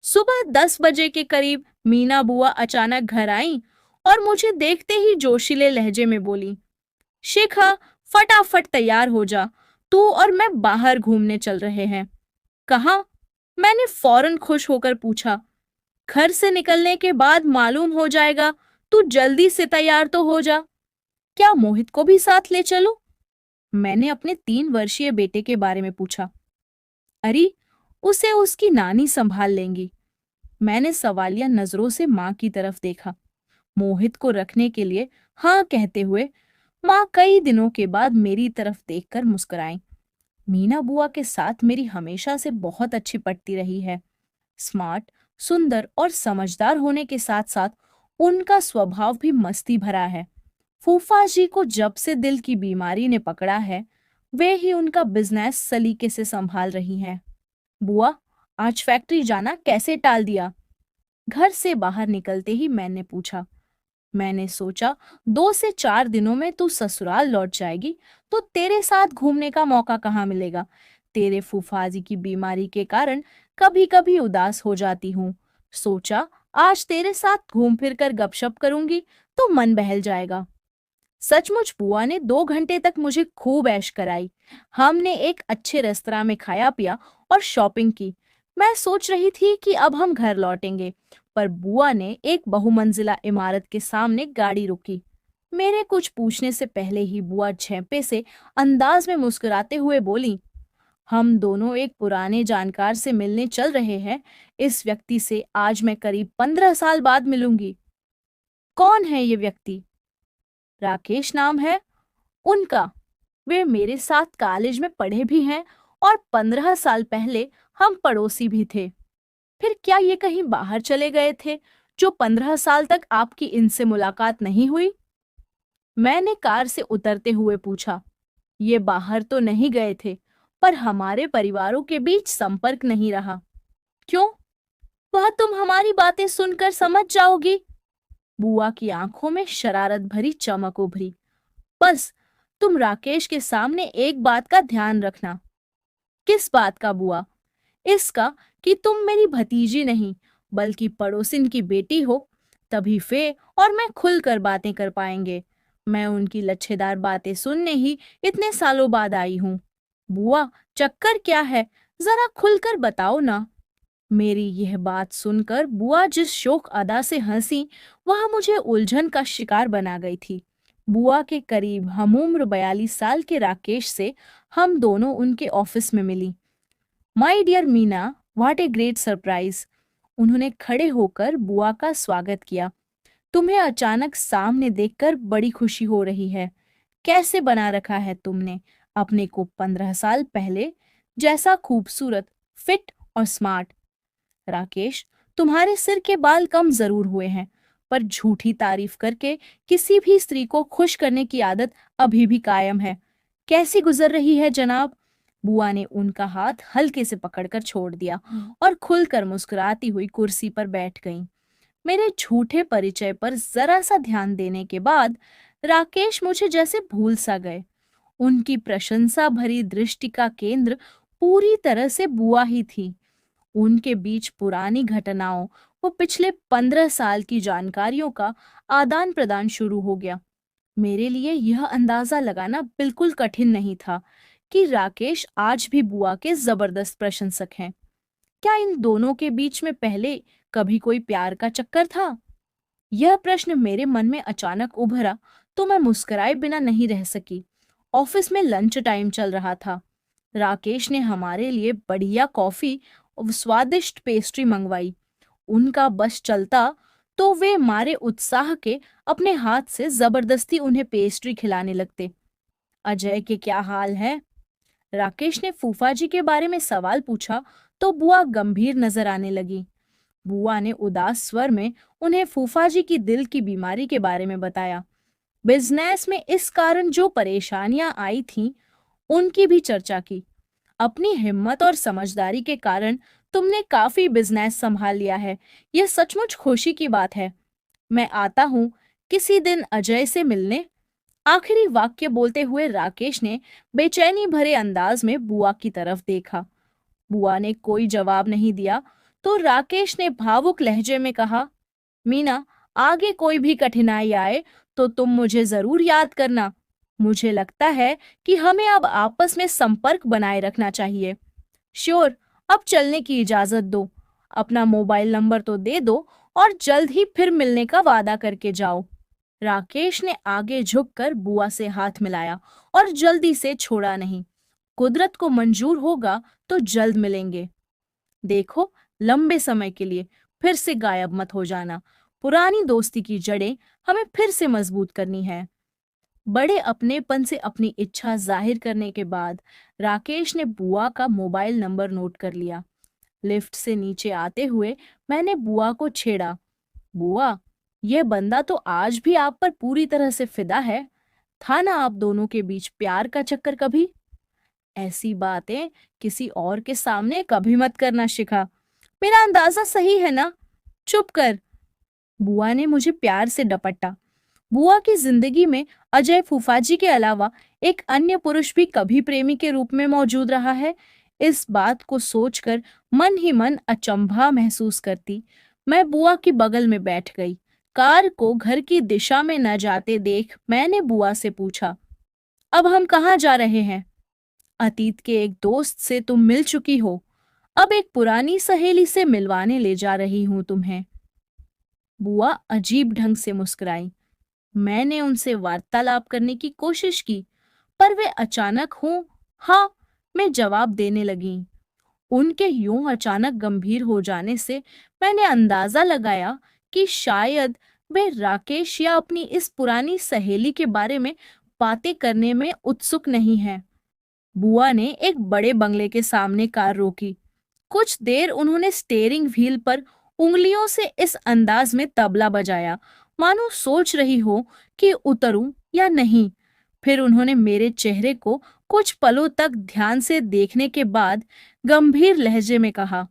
सुबह 10 बजे के करीब मीना बुआ अचानक घर आई और मुझे देखते ही जोशीले लहजे में बोली, शिखा, फटाफट तैयार हो जा, तू और मैं बाहर घूमने चल रहे हैं। कहाँ? मैंने फौरन खुश होकर पूछा। घर से निकलने के बाद मालूम हो जाएगा, तू जल्दी से तैयार तो हो जा। क्या मोहित को भी साथ ले चलूं? मैंने अपने 3 वर्षीय बेटे के बारे में पूछा। अरे, उसे उसकी नानी संभाल लेंगी। मैंने सवालिया नजरों से माँ की तरफ देखा। मोहित को रखने के लिए हाँ कहते हुए माँ कई दिनों के बाद मेरी तरफ देखकर मुस्कुराई। मीना बुआ के साथ मेरी हमेशा से बहुत अच्छी पटती रही है। स्मार्ट, सुंदर और समझदार होने के साथ साथ उनका स्वभाव भी मस्ती भरा है। फूफा जी को जब से दिल की बीमारी ने पकड़ा है, वे ही उनका बिजनेस सलीके से संभाल रही हैं। बुआ, आज फैक्ट्री जाना कैसे टाल दिया? घर से बाहर निकलते ही मैंने पूछा। मैंने सोचा 2 से 4 दिनों में तू ससुराल लौट जाएगी तो तेरे साथ घूमने का मौका कहाँ मिलेगा। तेरे फूफाजी की बीमारी के कारण कभी कभी उदास हो जाती हूँ। सोचा आज तेरे साथ घूम फिर कर गपशप करूंगी तो मन बहल जाएगा। सचमुच बुआ ने 2 घंटे तक मुझे खूब ऐश कराई। हमने एक अच्छे रेस्तरां में खाया पिया और शॉपिंग की। मैं सोच रही थी कि अब हम घर लौटेंगे, पर बुआ ने एक बहुमंजिला इमारत के सामने गाड़ी रोकी। मेरे कुछ पूछने से पहले ही बुआ झेंपे से अंदाज में मुस्कुराते हुए बोली, हम दोनों एक पुराने जानकार से मिलने चल रहे हैं। इस व्यक्ति से आज मैं करीब 15 साल बाद मिलूंगी। कौन है ये व्यक्ति? राकेश नाम है उनका। वे मेरे साथ कॉलेज में पढ़े भी हैं और 15 साल पहले हम पड़ोसी भी थे। फिर क्या ये कहीं बाहर चले गए थे जो 15 साल तक आपकी इनसे मुलाकात नहीं हुई? मैंने कार से उतरते हुए पूछा। ये बाहर तो नहीं गए थे, पर हमारे परिवारों के बीच संपर्क नहीं रहा। क्यों? वह तुम हमारी बातें सुनकर समझ जाओगी। बुआ की आंखों में शरारत भरी चमक उभरी। बस तुम राकेश के सामने एक बात का ध्यान रखना। किस बात का बुआ? इसका कि तुम मेरी भतीजी नहीं बल्कि पड़ोसिन की बेटी हो। तभी फे और मैं खुलकर बातें कर पाएंगे। मैं उनकी लच्छेदार बातें सुनने ही इतने सालों बाद आई हूँ। बुआ, चक्कर क्या है? जरा खुलकर बताओ ना। मेरी यह बात सुनकर बुआ जिस शोक अदा से हंसी, वह मुझे उलझन का शिकार बना गई थी। बुआ के करीब हमउम्र 42 साल के राकेश से हम दोनों उनके ऑफिस में मिली। My dear Meena, what a great surprise. उन्होंने खड़े होकर बुआ का स्वागत किया। तुम्हें अचानक सामने देखकर बड़ी खुशी हो रही है। कैसे बना रखा है तुमने अपने को 15 साल पहले जैसा, खूबसूरत, फिट और स्मार्ट। राकेश, तुम्हारे सिर के बाल कम जरूर हुए हैं, पर झूठी तारीफ करके किसी भी स्त्री को खुश करने की आदत अभी भी कायम है। कैसी गुजर रही है जनाब? बुआ ने उनका हाथ हल्के से पकड़कर छोड़ दिया और खुलकर मुस्कुराती हुई कुर्सी पर बैठ गईं। मेरे झूठे परिचय पर जरा सा ध्यान देने के बाद राकेश मुझे जैसे भूल सा गए। उनकी प्रशंसा भरी दृष्टि का केंद्र पूरी तरह से बुआ ही थी। उनके बीच पुरानी घटनाओं व पिछले 15 साल की जानकारियों का आदान प्रदान शुरू हो गया। मेरे लिए यह अंदाजा लगाना बिल्कुल कठिन नहीं था कि राकेश आज भी बुआ के जबरदस्त प्रशंसक हैं। क्या इन दोनों के बीच में पहले कभी कोई प्यार का चक्कर था? यह प्रश्न मेरे मन में अचानक उभरा तो मैं मुस्कुराए बिना नहीं रह सकी। ऑफिस में लंच टाइम चल रहा था। राकेश ने हमारे लिए बढ़िया कॉफी और स्वादिष्ट पेस्ट्री मंगवाई। उनका बस चलता तो वे मारे उत्साह के अपने हाथ से जबरदस्ती उन्हें पेस्ट्री खिलाने लगते। अजय के क्या हाल है? राकेश ने फूफा जी के बारे में सवाल पूछा तो बुआ गंभीर नजर आने लगी। बुआ ने उदास स्वर में उन्हें फूफा जी की दिल की बीमारी के बारे में बताया। बिजनेस में इस कारण जो परेशानियां आई थीं, उनकी भी चर्चा की। अपनी हिम्मत और समझदारी के कारण तुमने काफी बिजनेस संभाल लिया है। यह सचमुच खुशी की बात है। मैं आता हूँ किसी दिन अजय से मिलने। आखिरी वाक्य बोलते हुए राकेश ने बेचैनी भरे अंदाज में बुआ की तरफ देखा। बुआ ने कोई जवाब नहीं दिया, तो राकेश ने भावुक लहजे में कहा, मीना, आगे कोई भी कठिनाई आए तो तुम मुझे जरूर याद करना। मुझे लगता है कि हमें अब आपस में संपर्क बनाए रखना चाहिए। श्योर, अब चलने की इजाजत दो। अपना मोबाइल नंबर तो दे दो और जल्द ही फिर मिलने का वादा करके जाओ। राकेश ने आगे झुककर बुआ से हाथ मिलाया और जल्दी से छोड़ा नहीं। कुदरत को मंजूर होगा तो जल्द मिलेंगे। देखो, लंबे समय के लिए फिर से गायब मत हो जाना। पुरानी दोस्ती की जड़ें हमें फिर से मजबूत करनी है। बड़े अपनेपन से अपनी इच्छा जाहिर करने के बाद राकेश ने बुआ का मोबाइल नंबर नोट कर लिया। लिफ्ट से नीचे आते हुए मैंने बुआ को छेड़ा। बुआ, यह बंदा तो आज भी आप पर पूरी तरह से फिदा है। था ना आप दोनों के बीच प्यार का चक्कर कभी? ऐसी बातें किसी और के सामने कभी मत करना शिखा। मेरा अंदाजा सही है ना? चुप कर। बुआ ने मुझे प्यार से डपटा। बुआ की जिंदगी में अजय फूफाजी के अलावा एक अन्य पुरुष भी कभी प्रेमी के रूप में मौजूद रहा है। इस बात को सोचकर मन ही मन अचंभा महसूस करती मैं बुआ की बगल में बैठ गई। कार को घर की दिशा में न जाते देख मैंने बुआ से पूछा, अब हम कहाँ जा रहे हैं? अतीत के एक दोस्त से तुम मिल चुकी हो, अब एक पुरानी सहेली से मिलवाने ले जा रही हूं तुम्हें। बुआ अजीब ढंग से मुस्कुराई। मैंने उनसे वार्तालाप करने की कोशिश की, पर वे अचानक हूँ हाँ में जवाब देने लगी। उनके यूं अचानक गंभीर हो जाने से मैंने अंदाजा लगाया कि शायद वे राकेश या अपनी इस पुरानी सहेली के बारे में बातें करने में उत्सुक नहीं हैं। बुआ ने एक बड़े बंगले के सामने कार रोकी। कुछ देर उन्होंने स्टीयरिंग व्हील पर उंगलियों से इस अंदाज में तबला बजाया मानो सोच रही हो कि उतरूं या नहीं। फिर उन्होंने मेरे चेहरे को कुछ पलों तक ध्यान से देखने के बाद गंभीर लहजे में कहा,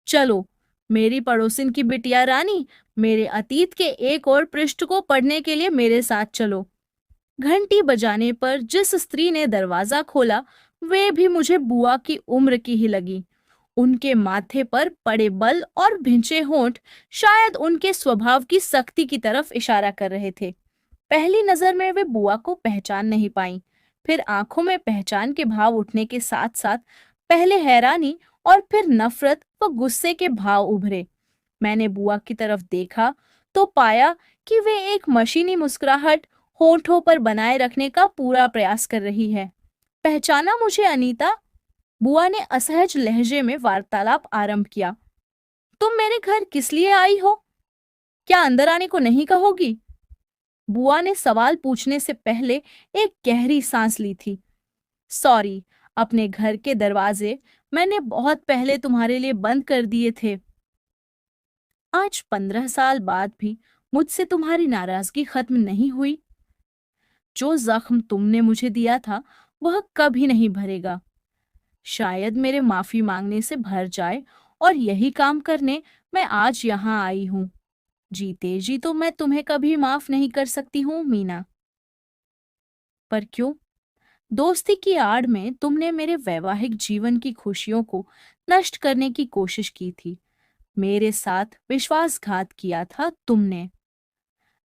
चलो मेरी पड़ोसिन की बिटिया रानी, मेरे अतीत के एक और पृष्ठ को पढ़ने के लिए मेरे साथ चलो। घंटी बजाने पर जिस स्त्री ने दरवाजा खोला वे भी मुझे बुआ की उम्र की ही लगी। उनके माथे पर पड़े बल और भिंचे होंठ शायद उनके स्वभाव की सख्ती की तरफ इशारा कर रहे थे। पहली नजर में वे बुआ को पहचान नहीं पाई, फिर आंखों में पहचान के भाव उठने के साथ साथ पहले हैरानी और फिर नफरत व गुस्से के भाव उभरे। मैंने बुआ की तरफ देखा तो पाया कि वे एक मशीनी मुस्कुराहट होठों पर बनाए रखने का पूरा प्रयास कर रही है। पहचाना मुझे अनीता? बुआ ने असहज लहजे में वार्तालाप आरंभ किया। तुम मेरे घर किस लिए आई हो? क्या अंदर आने को नहीं कहोगी? बुआ ने सवाल पूछने से पहले एक गहरी सांस ली थी। सॉरी, अपने घर के दरवाजे मैंने बहुत पहले तुम्हारे लिए बंद कर दिए थे। आज 15 साल बाद भी मुझसे तुम्हारी नाराजगी खत्म नहीं हुई। जो जख्म तुमने मुझे दिया था वह कभी नहीं भरेगा। शायद मेरे माफी मांगने से भर जाए और यही काम करने मैं आज यहाँ आई हूँ। जीते जी तो मैं तुम्हें कभी माफ नहीं कर सकती हूँ मीना। पर क्यों? दोस्ती की आड़ में तुमने मेरे वैवाहिक जीवन की खुशियों को नष्ट करने की कोशिश की थी। मेरे साथ विश्वासघात किया था तुमने।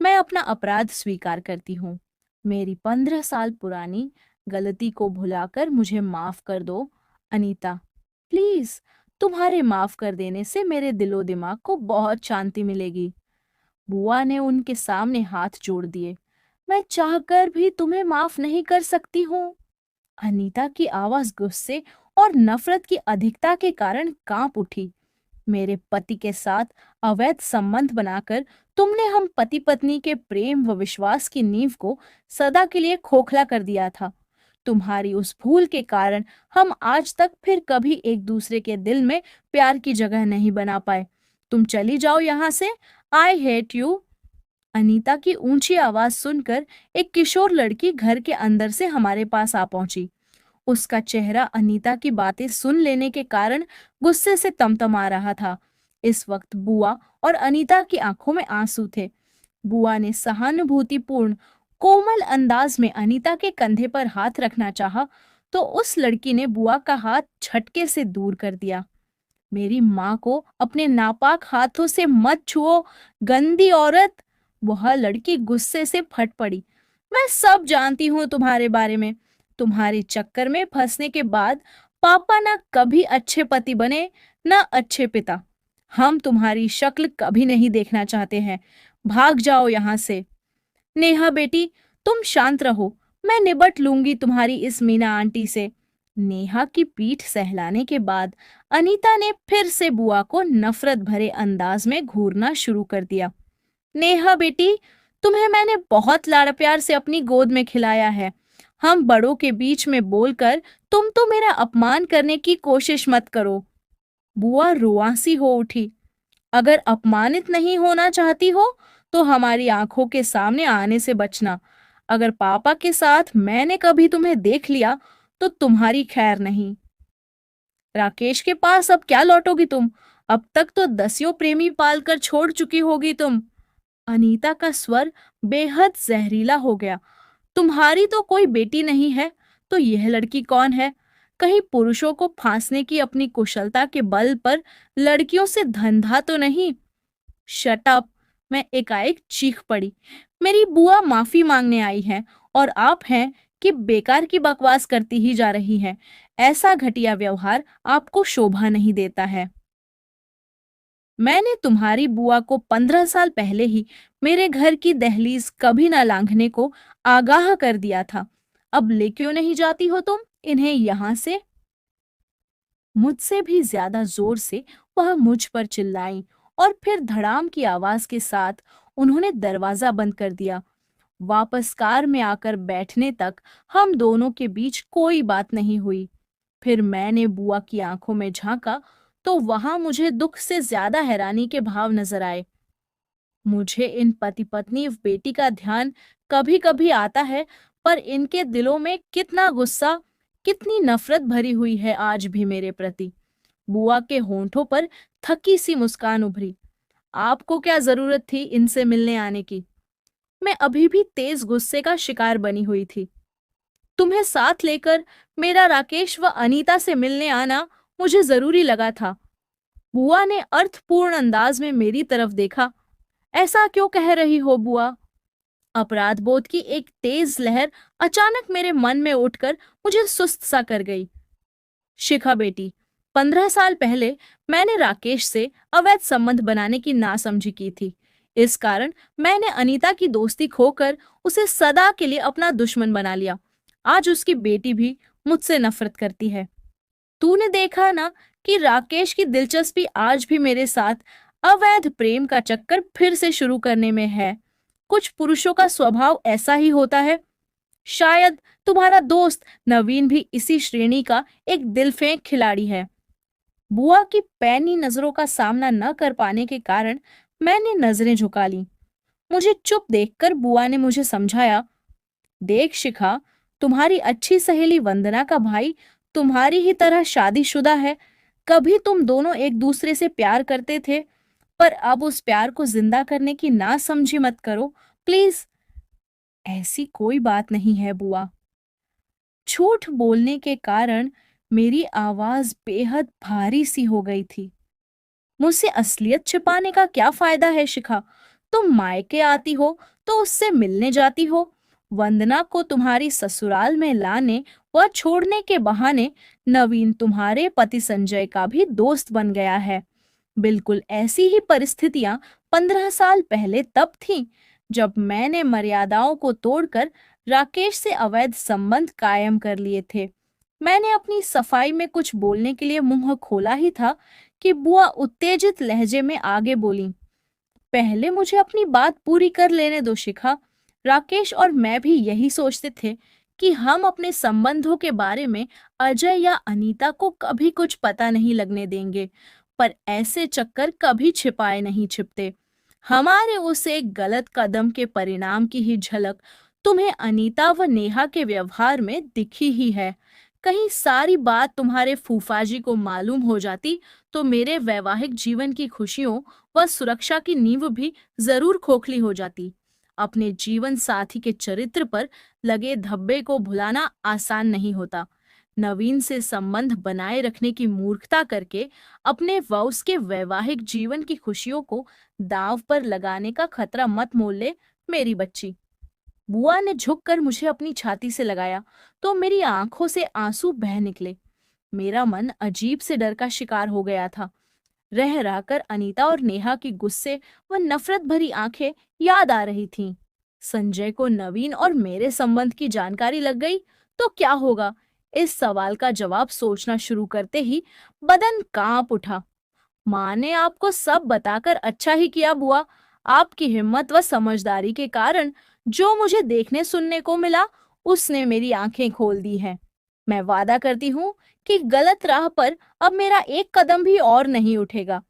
मैं अपना अपराध स्वीकार करती हूँ। मेरी 15 साल पुरानी गलती को भुलाकर मुझे माफ कर दो अनीता। प्लीज, तुम्हारे माफ कर देने से मेरे दिलो दिमाग को बहुत शांति मिलेगी। बुआ ने उनके सामने हाथ जोड़ दिए। मैं चाहकर भी तुम्हें माफ नहीं कर सकती हूँ। अनीता की आवाज गुस्से और नफरत की अधिकता के कारण कांप उठी। मेरे पति के साथ अवैध संबंध बनाकर तुमने हम पति पत्नी के प्रेम व विश्वास की नींव को सदा के लिए खोखला कर दिया था। तुम्हारी उस भूल के कारण हम आज तक फिर कभी एक दूसरे के दिल में प्यार की जगह नहीं बना पाए। तुम चली जाओ यहाँ से। I hate you. अनीता की ऊंची आवाज सुनकर एक किशोर लड़की घर के अंदर से हमारे पास आ पहुंची। उसका चेहरा अनीता की बातें सुन लेने के कारण गुस्से से तमतमा रहा था। इस वक्त बुआ और अनीता की आंखों में आंसू थे। बुआ ने सहानुभूतिपूर्ण कोमल अंदाज में अनीता के कंधे पर हाथ रखना चाहा तो उस लड़की ने बुआ का हाथ झटके से दूर कर दिया। मेरी माँ को अपने नापाक हाथों से मत छुओ, गंदी औरत। वह लड़की गुस्से से फट पड़ी। मैं सब जानती हूँ तुम्हारे बारे में। तुम्हारे चक्कर में फंसने के बाद पापा ना कभी अच्छे पति बने, ना अच्छे पिता। हम तुम्हारी शक्ल कभी नहीं देखना चाहते हैं। भाग जाओ यहाँ से। नेहा बेटी, तुम शांत रहो। मैं निबट लूंगी तुम्हारी इस मीना आंटी से। नेहा की पीठ सहलाने के बाद अनीता ने फिर से बुआ को नफरत भरे अंदाज में घूरना शुरू कर दिया। नेहा बेटी, तुम्हें मैंने बहुत लाड़ प्यार से अपनी गोद में खिलाया है। हम बड़ों के बीच में बोलकर तुम तो मेरा अपमान करने की कोशिश मत करो। बुआ रुआंसी हो उठी। अगर अपमानित नहीं होना चाहती हो तो हमारी आंखों के सामने आने से बचना। अगर पापा के साथ मैंने कभी तुम्हें देख लिया तो तुम्हारी खैर नहीं। राकेश के पास अब क्या लौटोगी तुम? अब तक तो दसियों प्रेमी पालकर छोड़ चुकी होगी तुम। अनीता का स्वर बेहद जहरीला हो गया। तुम्हारी तो कोई बेटी नहीं है, तो यह लड़की कौन है? कहीं पुरुषों को फांसने की अपनी कुशलता के बल पर लड़कियों से धंधा तो नहीं? Shut up! मैं एकाएक चीख पड़ी। मेरी बुआ माफी मांगने आई है और आप हैं कि बेकार की बकवास करती ही जा रही हैं। ऐसा घटिया व्यवहार आपको शोभा नहीं देता है। मैंने तुम्हारी बुआ को 15 साल पहले ही मेरे घर की दहलीज कभी ना लांघने को आगाह कर दिया था। अब ले क्यों नहीं जाती हो तुम इन्हें यहाँ से? मुझसे भी ज्यादा जोर से वह मुझ पर चिल्लाई और फिर धड़ाम की आवाज के साथ उन्होंने दरवाजा बंद कर दिया। वापस कार में आकर बैठने तक हम दोनों के बीच कोई बात नहीं हुई। फिर मैंने बुआ की आंखों में झांका तो वहां मुझे दुख से ज्यादा हैरानी के भाव नजर आए। मुझे इन पति पत्नी बेटी का ध्यान कभी कभी आता है, पर इनके दिलों में कितना गुस्सा, कितनी नफरत भरी हुई है आज भी मेरे प्रति। बुआ के होंठों पर थकी सी मुस्कान उभरी। आपको क्या जरूरत थी इनसे मिलने आने की? मैं अभी भी तेज गुस्से का शिकार बनी हुई थी। तुम्हें साथ लेकर मेरा राकेश व अनीता से मिलने आना मुझे जरूरी लगा था। बुआ ने अर्थपूर्ण अंदाज में मेरी तरफ देखा। ऐसा क्यों कह रही हो बुआ? अपराध बोध की एक तेज लहर अचानक मेरे मन में उठकर मुझे सुस्त सा कर गई। शिखा बेटी, 15 साल पहले मैंने राकेश से अवैध संबंध बनाने की नासमझी की थी। इस कारण मैंने अनीता की दोस्ती खोकर उसे सदा के लिए अपना दुश्मन बना लिया। आज उसकी बेटी भी मुझसे नफरत करती है। तूने देखा ना कि राकेश की दिलचस्पी आज भी मेरे साथ अवैध प्रेम का चक्कर फिर से शुरू करने में है। कुछ पुरुषों का स्वभाव ऐसा ही होता है। शायद तुम्हारा दोस्त नवीन भी इसी श्रेणी का एक दिलफेंक खिलाड़ी है। बुआ की पैनी नजरों का सामना न कर पाने के कारण मैंने नजरें झुका ली। मुझे चुप देखकर बुआ ने मुझे समझाया, देख शिखा, तुम्हारी अच्छी सहेली वंदना का भाई तुम्हारी ही तरह शादीशुदा है। कभी तुम दोनों एक दूसरे से प्यार करते थे, पर अब उस प्यार को जिंदा करने की ना समझी मत करो प्लीज। ऐसी कोई बात नहीं है बुआ। झूठ बोलने के कारण मेरी आवाज बेहद भारी सी हो गई थी। मुझसे असलियत छिपाने का क्या फायदा है शिखा? तुम मायके आती हो तो उससे मिलने जाती हो। वंदना को तुम्हारी ससुराल में लाने व छोड़ने के बहाने नवीन तुम्हारे पति संजय का भी दोस्त बन गया है। बिल्कुल ऐसी ही परिस्थितियां 15 साल पहले तब थीं, जब मैंने मर्यादाओं को तोड़कर राकेश से अवैध संबंध कायम कर लिए थे। मैंने अपनी सफाई में कुछ बोलने के लिए मुंह खोला ही था कि बुआ उत्तेजित लहजे में आगे बोली, पहले मुझे अपनी बात पूरी कर लेने दो शिखा। राकेश और मैं भी यही सोचते थे कि हम अपने संबंधों के बारे में अजय या अनीता को कभी कुछ पता नहीं लगने देंगे, पर ऐसे चक्कर कभी छिपाए नहीं छिपते। हमारे उस एक गलत कदम के परिणाम की ही झलक तुम्हें अनीता व नेहा के व्यवहार में दिखी ही है। कहीं सारी बात तुम्हारे फूफाजी को मालूम हो जाती तो मेरे वैवाहिक जीवन की खुशियों व सुरक्षा की नींव भी जरूर खोखली हो जाती। अपने जीवन साथी के चरित्र पर लगे धब्बे को भुलाना आसान नहीं होता। नवीन से संबंध बनाए रखने की मूर्खता करके अपने व उसके वैवाहिक जीवन की खुशियों को दांव पर लगाने का खतरा मत मोल ले मेरी बच्ची। बुआ ने झुककर मुझे अपनी छाती से लगाया तो मेरी आंखों से आंसू बह निकले। मेरा मन अजीब से डर का शिकार हो गया था। रह रहकर अनीता और नेहा की गुस्से व नफरत भरी आंखें याद आ रही थीं। संजय को नवीन और मेरे संबंध की जानकारी लग गई तो क्या होगा? इस सवाल का जवाब सोचना शुरू करते ही बदन कांप उठा। माँ ने आपको सब बताकर अच्छा ही किया बुआ। आपकी हिम्मत व समझदारी के कारण जो मुझे देखने सुनने को मिला उसने मेरी आंखें खोल दी हैं। मैं वादा करती हूँ कि गलत राह पर अब मेरा एक कदम भी और नहीं उठेगा।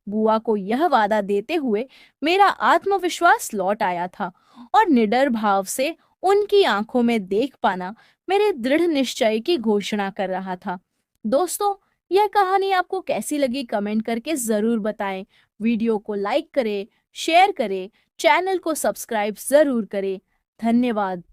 बुआ को यह वादा देते हुए मेरा आत्मविश्वास लौट आया था और निडर भाव से उनकी आंखों में देख पाना मेरे दृढ़ निश्चय की घोषणा कर रहा था। दोस्तों, यह कहानी आपको कैसी लगी कमेंट करके जरूर बताएं। वीडियो को लाइक करें, शेयर करें, चैनल को सब्सक्राइब जरूर करें। धन्यवाद।